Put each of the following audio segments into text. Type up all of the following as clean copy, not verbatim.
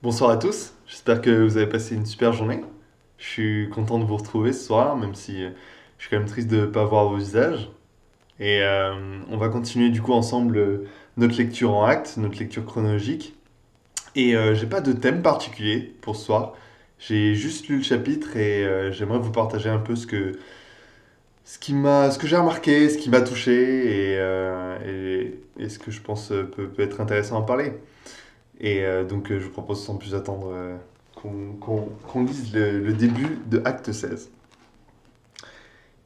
Bonsoir à tous, j'espère que vous avez passé une super journée. Je suis content de vous retrouver ce soir, même si je suis quand même triste de ne pas voir vos visages. Et on va continuer du coup ensemble notre lecture en actes, notre lecture chronologique. Et j'ai pas de thème particulier pour ce soir. J'ai juste lu le chapitre et j'aimerais vous partager un peu ce que j'ai remarqué, ce qui m'a touché et ce que je pense peut être intéressant à parler. Et donc, je vous propose sans plus attendre qu'on lise le début de Acte 16.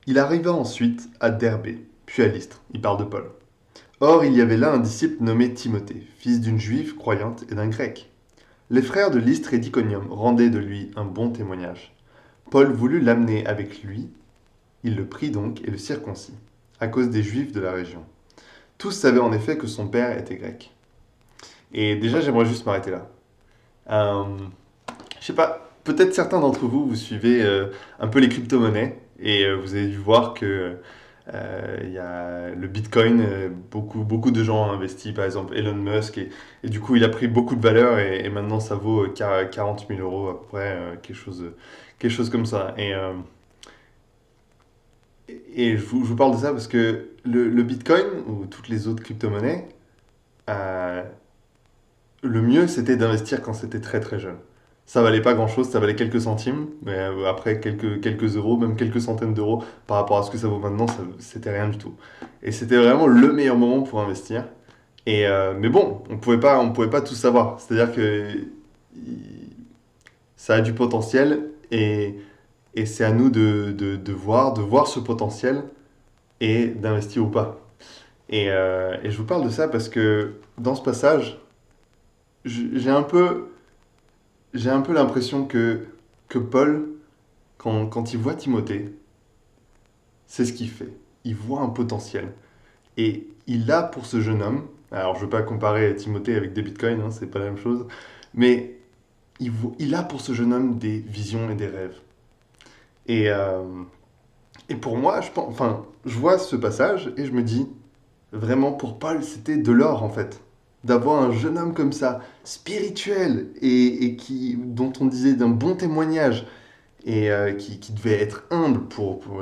Il arriva ensuite à Derbé, puis à Lystre. Il parle de Paul. Or, il y avait là un disciple nommé Timothée, fils d'une juive croyante et d'un grec. Les frères de Lystre et d'Iconium rendaient de lui un bon témoignage. Paul voulut l'amener avec lui. Il le prit donc et le circoncit, à cause des juifs de la région. Tous savaient en effet que son père était grec. Et déjà, j'aimerais juste m'arrêter là. Euh, Je sais pas, peut-être certains d'entre vous, vous suivez un peu les crypto-monnaies et vous avez dû voir que il y a le Bitcoin, beaucoup de gens ont investi, par exemple Elon Musk, et du coup il a pris beaucoup de valeur et maintenant ça vaut 40 000 euros à peu près, quelque chose comme ça. Et je vous parle de ça parce que le Bitcoin ou toutes les autres crypto-monnaies, euh, le mieux c'était d'investir quand c'était très très jeune. Ça valait pas grand-chose, ça valait quelques centimes, mais après quelques euros, même quelques centaines d'euros par rapport à ce que ça vaut maintenant, c'était rien du tout. Et c'était vraiment le meilleur moment pour investir. Mais bon, on pouvait pas tout savoir. C'est-à-dire que il- ça a du potentiel et c'est à nous de voir ce potentiel et d'investir ou pas. Et je vous parle de ça parce que dans ce passage, j'ai un peu l'impression que Paul, quand il voit Timothée, c'est ce qu'il fait. Il voit un potentiel. Et il a pour ce jeune homme, alors je ne veux pas comparer Timothée avec des bitcoins, hein, c'est pas la même chose, mais il a pour ce jeune homme des visions et des rêves. Et, euh, et pour moi, je vois ce passage et je me dis, vraiment pour Paul, c'était de l'or en fait. D'avoir un jeune homme comme ça, spirituel, et dont on disait d'un bon témoignage, et qui devait être humble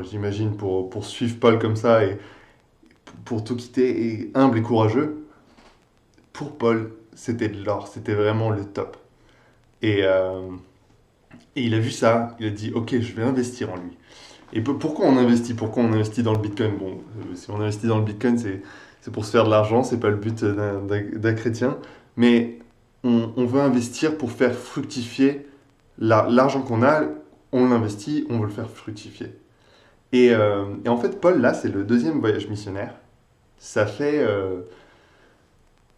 j'imagine, pour suivre Paul comme ça et pour tout quitter, et humble et courageux. Pour Paul, c'était de l'or, c'était vraiment le top. Et, euh, et il a vu ça, il a dit, ok, je vais investir en lui. Et pourquoi on investit? Pourquoi on investit dans le Bitcoin? Bon, si on investit dans le Bitcoin, c'est pour se faire de l'argent, c'est pas le but d'un chrétien. Mais on veut investir pour faire fructifier l'argent qu'on a, on l'investit, on veut le faire fructifier. Et en fait, Paul, là, c'est le deuxième voyage missionnaire. Ça fait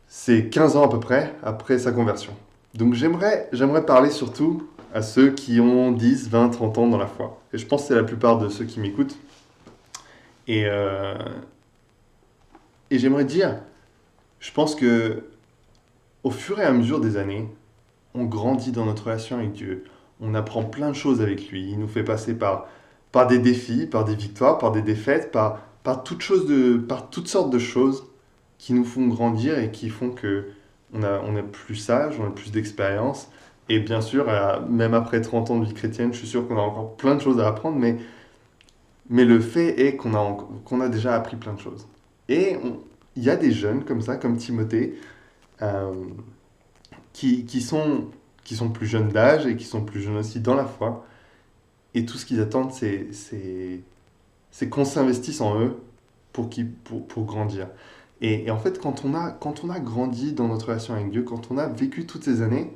c'est 15 ans à peu près après sa conversion. Donc j'aimerais parler surtout à ceux qui ont 10, 20, 30 ans dans la foi. Et je pense que c'est la plupart de ceux qui m'écoutent. Et, euh, et j'aimerais dire, je pense que au fur et à mesure des années, on grandit dans notre relation avec Dieu. On apprend plein de choses avec lui. Il nous fait passer par des défis, par des victoires, par des défaites, par toutes sortes de choses qui nous font grandir et qui font que on a plus sage, on a plus d'expérience. Et bien sûr, même après 30 ans de vie chrétienne, je suis sûr qu'on a encore plein de choses à apprendre, mais le fait est qu'on a déjà appris plein de choses. Il y a des jeunes comme ça, comme Timothée, euh, qui sont plus jeunes d'âge et qui sont plus jeunes aussi dans la foi. Et tout ce qu'ils attendent, c'est qu'on s'investisse en eux pour grandir. Et en fait, quand on a grandi dans notre relation avec Dieu, quand on a vécu toutes ces années,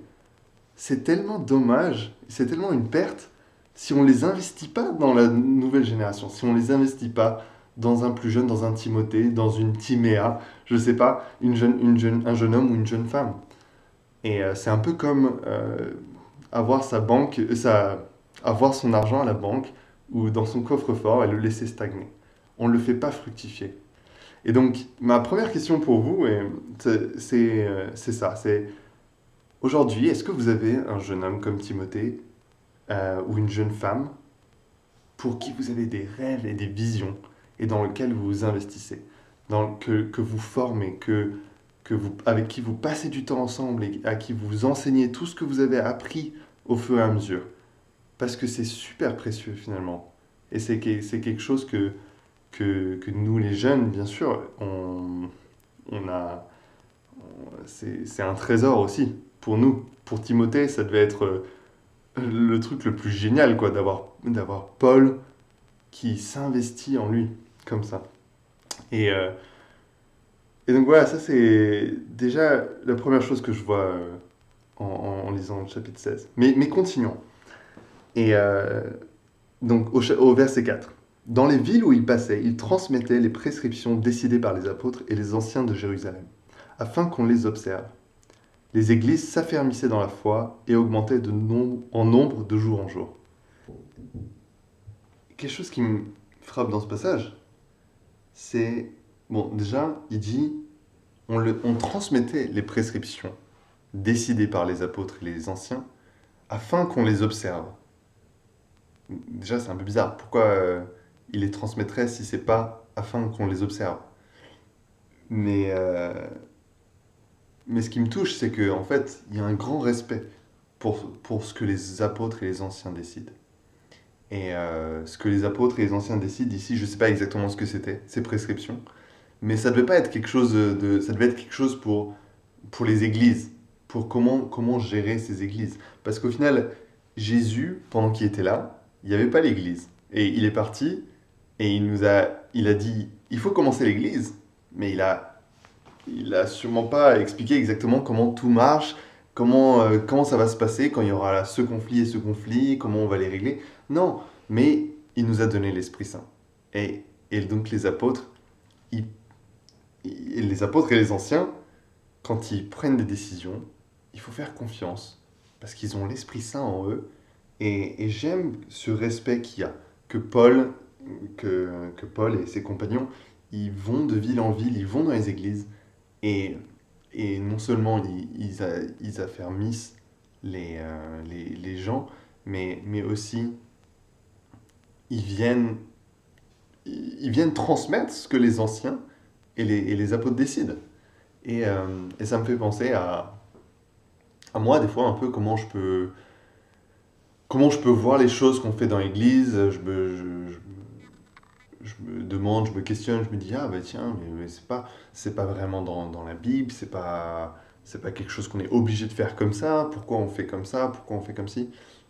c'est tellement dommage, c'est tellement une perte si on les investit pas dans la nouvelle génération, si on les investit pas dans un plus jeune, dans un Timothée, dans une Timéa, je sais pas, un jeune homme ou une jeune femme. Et c'est un peu comme avoir sa banque, avoir son argent à la banque ou dans son coffre-fort et le laisser stagner. On ne le fait pas fructifier. Et donc, ma première question pour vous, c'est ça. C'est aujourd'hui, est-ce que vous avez un jeune homme comme Timothée ou une jeune femme pour qui vous avez des rêves et des visions et dans lequel vous vous investissez, que vous formez, avec qui vous passez du temps ensemble et à qui vous enseignez tout ce que vous avez appris au fur et à mesure. Parce que c'est super précieux finalement. Et c'est quelque chose que nous, les jeunes, bien sûr, on a. C'est un trésor aussi pour nous. Pour Timothée, ça devait être le truc le plus génial, quoi, d'avoir Paul qui s'investit en lui, comme ça. Et, euh, et donc voilà, ça c'est déjà la première chose que je vois en lisant le chapitre 16. Mais continuons. Et donc au verset 4. Dans les villes où il passait, il transmettait les prescriptions décidées par les apôtres et les anciens de Jérusalem, afin qu'on les observe. Les églises s'affermissaient dans la foi et augmentaient en nombre de jour en jour. Quelque chose qui me frappe dans ce passage, c'est, bon, déjà, il dit, on transmettait les prescriptions décidées par les apôtres et les anciens afin qu'on les observe. Déjà, c'est un peu bizarre. Pourquoi il les transmettrait si c'est pas afin qu'on les observe? Mais, euh, mais ce qui me touche, c'est qu'en en fait, il y a un grand respect pour ce que les apôtres et les anciens décident. Et ce que les apôtres et les anciens décident ici, je ne sais pas exactement ce que c'était, ces prescriptions, mais ça devait pas être quelque chose ça devait être quelque chose pour les églises, pour comment gérer ces églises. Parce qu'au final, Jésus, pendant qu'il était là, il n'y avait pas l'église. Et il est parti, et il a dit, il faut commencer l'église, mais il a sûrement pas expliqué exactement comment tout marche, comment ça va se passer quand il y aura ce conflit et ce conflit, comment on va les régler. Non, mais il nous a donné l'Esprit Saint. Et donc ils- les apôtres et les anciens, quand ils prennent des décisions, il faut faire confiance, parce qu'ils ont l'Esprit Saint en eux. Et j'aime ce respect qu'il y a, que que Paul et ses compagnons, ils vont de ville en ville, ils vont dans les églises, et, et non seulement ils affermissent les gens, mais aussi ils viennent, ils viennent transmettre ce que les anciens et les apôtres décident. Et ça me fait penser à moi, des fois, un peu comment je peux voir les choses qu'on fait dans l'église. Je me demande, je me questionne, je me dis, ah bah tiens, mais c'est pas vraiment dans la Bible, c'est pas quelque chose qu'on est obligé de faire comme ça, pourquoi on fait comme ça, pourquoi on fait comme ci.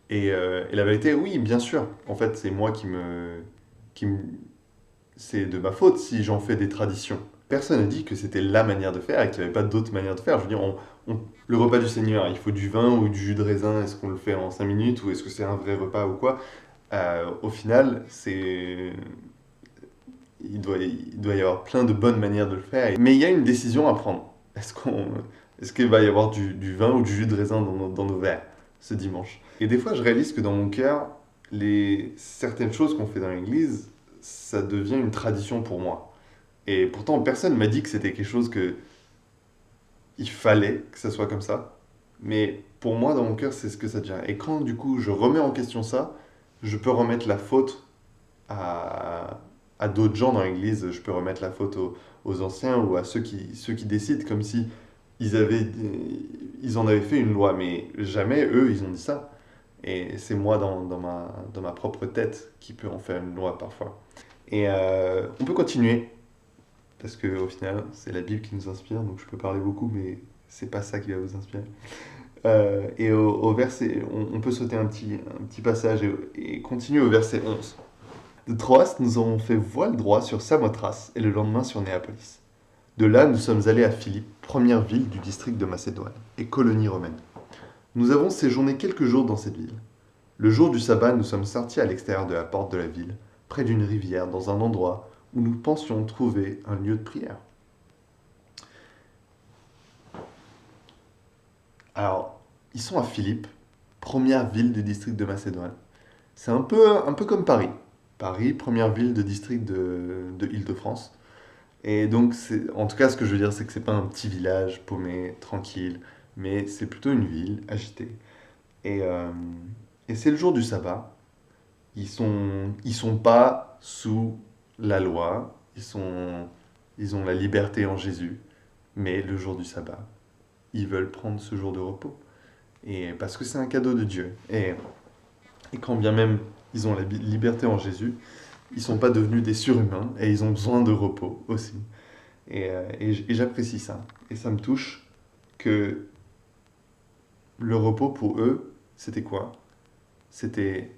Et la vérité, oui, bien sûr, en fait, c'est moi qui me, c'est de ma faute si j'en fais des traditions. Personne n'a dit que c'était la manière de faire et qu'il n'y avait pas d'autre manière de faire. Je veux dire, le repas du Seigneur, il faut du vin ou du jus de raisin, est-ce qu'on le fait en 5 minutes ou est-ce que c'est un vrai repas ou quoi? Au final, il doit y avoir plein de bonnes manières de le faire. Mais il y a une décision à prendre. Est-ce qu'il va y avoir du vin ou du jus de raisin dans nos verres ce dimanche? Et des fois, je réalise que dans mon cœur, certaines choses qu'on fait dans l'église, ça devient une tradition pour moi. Et pourtant, personne m'a dit que c'était quelque chose que il fallait que ça soit comme ça. Mais pour moi, dans mon cœur, c'est ce que ça devient. Et quand du coup, je remets en question ça, je peux remettre la faute à, à d'autres gens dans l'église. Je peux remettre la faute aux anciens ou à ceux qui décident, comme si ils en avaient fait une loi. Mais jamais eux, ils ont dit ça. Et c'est moi dans ma propre tête qui peut en faire une loi parfois. Et on peut continuer, parce qu'au final, c'est la Bible qui nous inspire, donc je peux parler beaucoup, mais c'est pas ça qui va vous inspirer. Et au verset, on peut sauter un petit passage et continuer au verset 11. De Troas, nous avons fait voile droit sur Samothrace et le lendemain sur Néapolis. De là, nous sommes allés à Philippe, première ville du district de Macédoine et colonie romaine. Nous avons séjourné quelques jours dans cette ville. Le jour du sabbat, nous sommes sortis à l'extérieur de la porte de la ville, près d'une rivière, dans un endroit où nous pensions trouver un lieu de prière. Alors, ils sont à Philippe, première ville du district de Macédoine. C'est un peu comme Paris. Paris, première ville de district de Île-de-France. Et donc, en tout cas, ce que je veux dire, c'est que c'est pas un petit village paumé, tranquille, mais c'est plutôt une ville agitée. Et, euh, et c'est le jour du sabbat. Ils sont pas sous la loi. Ils ont la liberté en Jésus. Mais le jour du sabbat, ils veulent prendre ce jour de repos. Et parce que c'est un cadeau de Dieu. Et quand bien même ils ont la liberté en Jésus, ils ne sont pas devenus des surhumains et ils ont besoin de repos aussi. Et j'apprécie ça. Et ça me touche que le repos pour eux, c'était quoi? C'était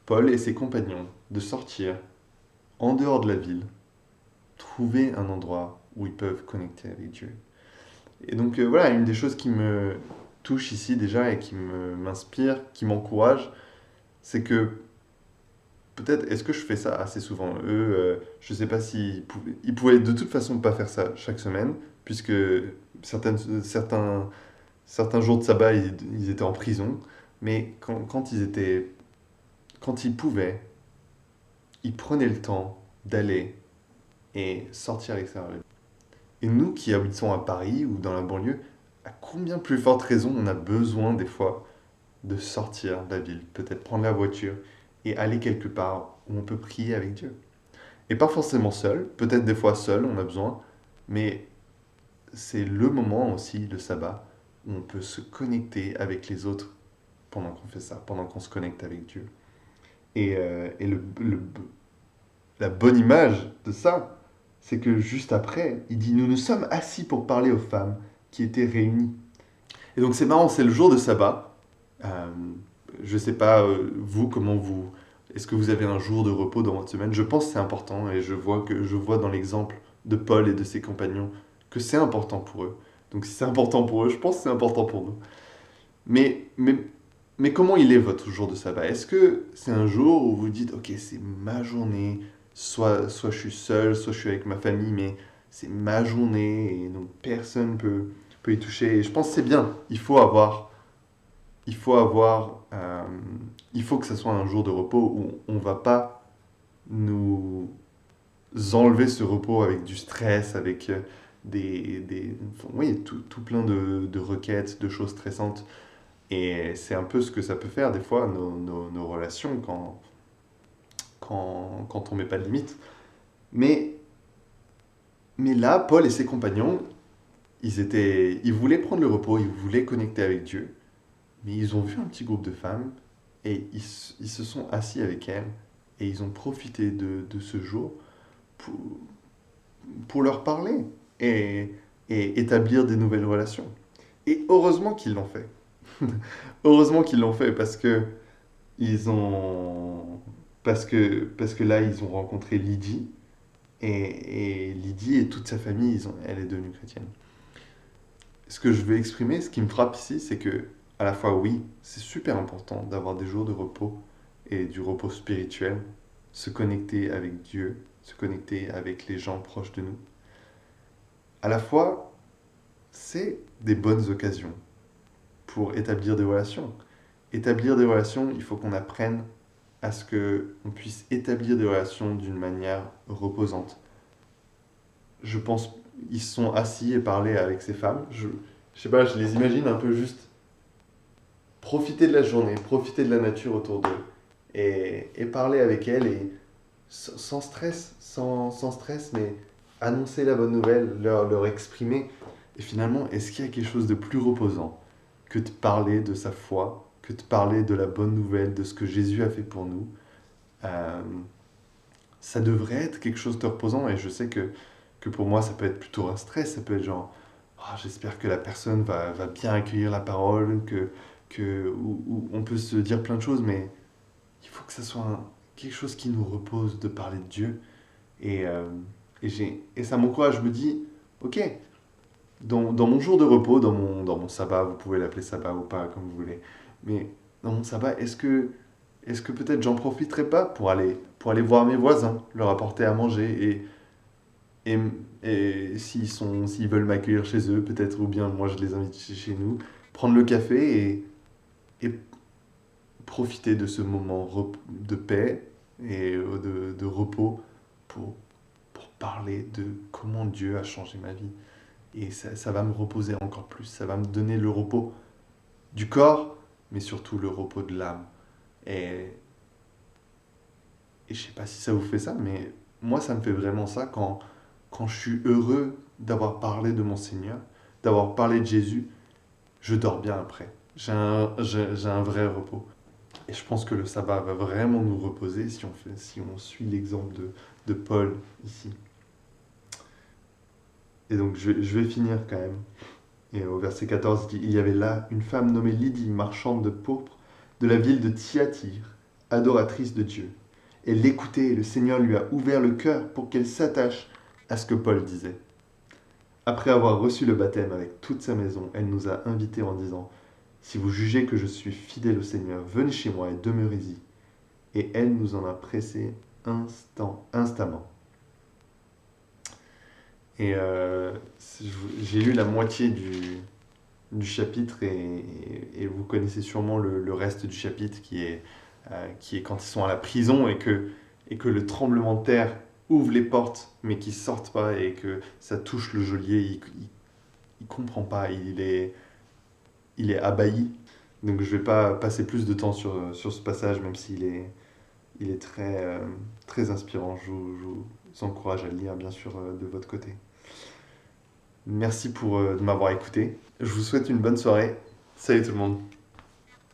Paul et ses compagnons de sortir en dehors de la ville, trouver un endroit où ils peuvent connecter avec Dieu. Et donc voilà, une des choses qui me touche ici déjà et qui m'inspire, qui m'encourage, c'est que peut-être, est-ce que je fais ça assez souvent? Eux, je ne sais pas ils pouvaient de toute façon pas faire ça chaque semaine, puisque certains jours de sabbat, ils étaient en prison. Mais quand ils pouvaient, ils prenaient le temps d'aller et sortir à l'extérieur. Et nous qui habitons à Paris ou dans la banlieue, à combien plus forte raison on a besoin des fois de sortir de la ville, peut-être prendre la voiture et aller quelque part où on peut prier avec Dieu. Et pas forcément seul, peut-être des fois seul, on a besoin, mais c'est le moment aussi, le sabbat, où on peut se connecter avec les autres pendant qu'on fait ça, pendant qu'on se connecte avec Dieu. Et la bonne image de ça, c'est que juste après, il dit, nous nous sommes assis pour parler aux femmes qui étaient réunies. Et donc c'est marrant, c'est le jour de sabbat. Euh, je ne sais pas, vous, est-ce que vous avez un jour de repos dans votre semaine? Je pense que c'est important et je vois dans l'exemple de Paul et de ses compagnons que c'est important pour eux. Donc si c'est important pour eux, je pense que c'est important pour nous. Mais, mais, mais comment il est votre jour de sabbat? Est-ce que c'est un jour où vous dites, ok, c'est ma journée, soit je suis seul, soit je suis avec ma famille, mais c'est ma journée et donc personne peut y toucher. Et je pense que c'est bien. Il faut avoir, il faut que ce soit un jour de repos où on va pas nous enlever ce repos avec du stress, avec oui, tout plein de requêtes, de choses stressantes. Et c'est un peu ce que ça peut faire des fois, nos relations, quand on met pas de limite. Mais, mais là, Paul et ses compagnons, ils voulaient prendre le repos, ils voulaient connecter avec Dieu. Mais ils ont vu un petit groupe de femmes et ils se sont assis avec elles et ils ont profité de ce jour pour, pour leur parler et, et établir des nouvelles relations. Et heureusement qu'ils l'ont fait. Heureusement qu'ils l'ont fait ils ont, parce que là, ils ont rencontré Lydie et Lydie et toute sa famille, elle est devenue chrétienne. Ce que je veux exprimer, ce qui me frappe ici, c'est que, à la fois, oui, c'est super important d'avoir des jours de repos et du repos spirituel, se connecter avec Dieu, se connecter avec les gens proches de nous. À la fois, c'est des bonnes occasions pour établir des relations. Établir des relations, il faut qu'on apprenne à ce qu'on puisse établir des relations d'une manière reposante. Je pense, ils se sont assis et parlé avec ces femmes. Je sais pas, je les imagine un peu juste profiter de la journée, profiter de la nature autour d'eux et parler avec elles et sans stress, sans stress, mais annoncer la bonne nouvelle, leur exprimer. Et finalement, est-ce qu'il y a quelque chose de plus reposant que de parler de sa foi, que de parler de la bonne nouvelle, de ce que Jésus a fait pour nous? Euh, Ça devrait être quelque chose de reposant et je sais que pour moi, ça peut être plutôt un stress. Ça peut être genre, ah, j'espère que la personne va bien accueillir la parole, ou on peut se dire plein de choses, mais il faut que ça soit quelque chose qui nous repose de parler de Dieu. Et, euh, et ça m'encourage, je me dis, ok, dans mon jour de repos, dans mon sabbat, vous pouvez l'appeler sabbat ou pas, comme vous voulez, mais dans mon sabbat, est-ce que peut-être j'en profiterai pas pour aller voir mes voisins, leur apporter à manger et, et s'ils veulent m'accueillir chez eux, peut-être, ou bien moi je les invite chez nous, prendre le café et profiter de ce moment de paix et de repos pour, pour parler de comment Dieu a changé ma vie. Et ça va me reposer encore plus, ça va me donner le repos du corps, mais surtout le repos de l'âme. Et, et je sais pas si ça vous fait ça, mais moi ça me fait vraiment ça quand je suis heureux d'avoir parlé de mon Seigneur, d'avoir parlé de Jésus, je dors bien après. J'ai un vrai repos. Et je pense que le sabbat va vraiment nous reposer si on suit l'exemple de Paul ici. Et donc je vais finir quand même. Et au verset 14, il dit, il y avait là une femme nommée Lydie, marchande de pourpre, de la ville de Thyatire, adoratrice de Dieu. Elle l'écoutait et le Seigneur lui a ouvert le cœur pour qu'elle s'attache à ce que Paul disait. Après avoir reçu le baptême avec toute sa maison, elle nous a invités en disant, si vous jugez que je suis fidèle au Seigneur, venez chez moi et demeurez-y. Et elle nous en a pressé instamment. Et j'ai lu la moitié du chapitre et vous connaissez sûrement le reste du chapitre qui est quand ils sont à la prison et que le tremblement de terre ouvre les portes mais qu'ils sortent pas et que ça touche le geôlier, il comprend pas, il est abahi. Donc je vais pas passer plus de temps sur ce passage même il est très inspirant. Je vous encourage à le lire bien sûr de votre côté. Merci de m'avoir écouté. Je vous souhaite une bonne soirée. Salut tout le monde.